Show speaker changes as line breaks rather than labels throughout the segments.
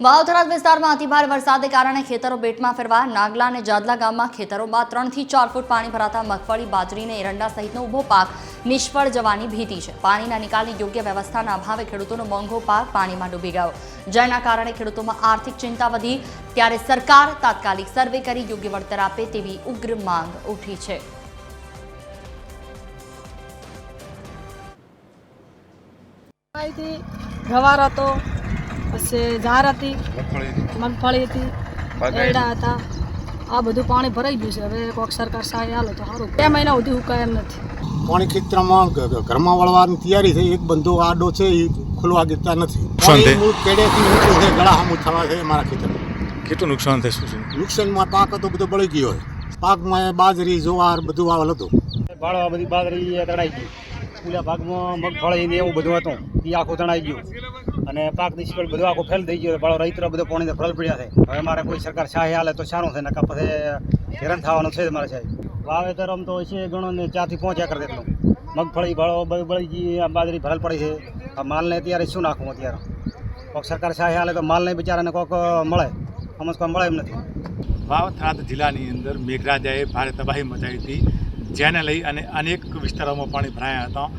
વાવથરા વિસ્તારમાં અતિભારે વરસાદને કારણે ખેતરો બેટમાં ફેરવા નાગલા અને જાદલા ગામમાં ખેતરોમાં 3 થી 4 ફૂટ પાણી ભરાતા મગફળી, બાજરી અને એરંડા સહિતનો ઊભો પાક નિષ્ફળ જવાની ભીતિ છે। પાણીના નિકાલની યોગ્ય વ્યવસ્થાના અભાવે ખેડૂતોનો મોંઘો પાક પાણીમાં ડૂબી ગયો, જેના કારણે ખેડૂતોમાં આર્થિક ચિંતા વધી। ત્યારે સરકાર તાત્કાલિક સર્વે કરી યોગ્ય વળતર આપે તેવી ઉગ્ર માંગ ઉઠી છે।
ગવાર હતો, પછી ઝાર હતી, મગફળી હતી, એરડા હતા। આ બધું પાણી ભરાઈ ગયું છે। હવે કોક સરકાર સહાય આલે તો સારું। 2 મહિના સુધી હુકાય એમ નથી।
પાણી ખેતરમાં ઘરમાં વળવાની તૈયારી છે। એક બંધો આડો છે એ ખુલવા દેતા નથી। પાણી મૂળ કેડેથી ઊંચું છે, ગળા સામું થવા છે મારા ખેતરમાં।
કેટલું નુકસાન થશે?
નુકસાનમાં પાક હતો બધો બળી ગયો છે। પાકમાં બાજરી, જુવાર બધું વાવેલ હતું।
ભાળવા બધી બાજરી તણાઈ ગઈ। પૂરા ભાગમાં મગફળી ને એવું બધું હતું, એ આખું તણાઈ ગયું અને પાક નિષ્ફળ બધું આખું ફેલ થઈ ગયો। ભાળો રહીતરો બધો પાણીને ફળ પડ્યા છે। હવે મારે કોઈ સરકાર સહાય આલે તો સારું છે, નકા પછી હેરાન થવાનું છે મારે સાહેબ। વાવેતર આમ તો છે ગણો ને 4 થી 5 એકર જેટલું મગફળી ભાળો બળી ગઈ, આ બાજરી ભરેલ પડી છે। આ માલને અત્યારે શું નાખવું? અત્યારે કોઈક સરકાર સહાય આલે તો માલને બિચારાને કોઈક મળે, અમુક કોઈ મળે એમ નથી।
વાવથરા જિલ્લાની અંદર મેઘરાજાએ ભારે તબાહી મચાવી હતી, જેને લઈ અને અનેક વિસ્તારોમાં પાણી ભરાયા હતા,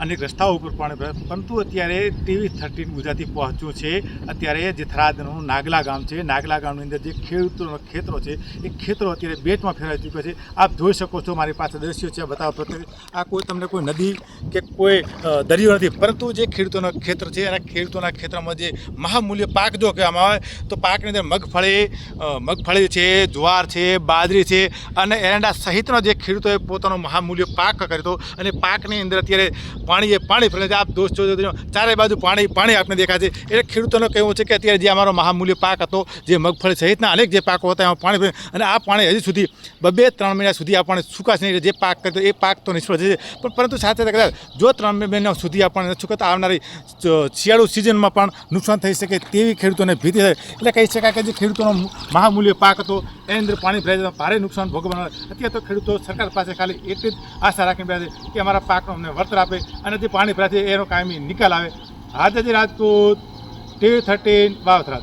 અનેક રસ્તાઓ ઉપર પાણી ભરાયા। પરંતુ અત્યારે TV13 ગુજરાતી પહોંચ્યું છે। અત્યારે જે થરાદનું નાગલા ગામ છે, નાગલા ગામની અંદર જે ખેડૂતોના ખેતરો છે એ ખેતરો અત્યારે બેટમાં ફેરવાઈ ચૂક્યા છે। આપ જોઈ શકો છો, મારી પાસે દ્રશ્યો છે, બતાવો પ્રત્યે। આ કોઈ તમને કોઈ નદી કે કોઈ દરિયો નથી, પરંતુ જે ખેડૂતોના ખેતર છે અને ખેડૂતોના ખેતરમાં જે મહામૂલ્ય પાક જો કહેવામાં આવે તો પાકની અંદર મગફળી છે, જુવાર છે, બાજરી છે અને એરંડા સહિતનો જે ખેડૂતોએ પોતાનો મહામૂલ્ય પાક કર્યો હતો અને પાકની અંદર અત્યારે પાણી ફરે છે। આપ દોસ્તો ચારે બાજુ પાણી આપણે દેખાય છે। એટલે ખેડૂતોનું કહેવું છે કે અત્યારે જે અમારો મહામૂલ્ય પાક હતો, જે મગફળી સહિતના અનેક જે પાકો હતા એમાં પાણી ફરે અને આ પાણી હજી સુધી 2-3 મહિના સુધી આ પાણી સુકાશે નહીં। જે પાક કર્યો એ પાક તો નિષ્ફળ જશે, પરંતુ સાથે કદાચ જો 3 મહિના સુધી આ પાણી નથી સુકાતા આવનારી શિયાળુ સિઝનમાં પણ નુકસાન થઈ શકે તેવી ખેડૂતોને ભીતિ છે। એટલે કહી શકાય કે જે ખેડૂતોનો મહામૂલ્ય પાક હતો એની અંદર પાણી ભરાઈ જતાં ભારે નુકસાન ભોગવવાનું। અત્યારે તો ખેડૂતો સરકાર પાસે ખાલી એટલી જ આશા રાખીને બેઠા છે કે અમારા પાકનો અમને વળતર આપે અને જે પાણી ભરાય છે એનો કાયમી નિકાલ આવે। હાજી રાજપૂત, TV13 વાવથરા।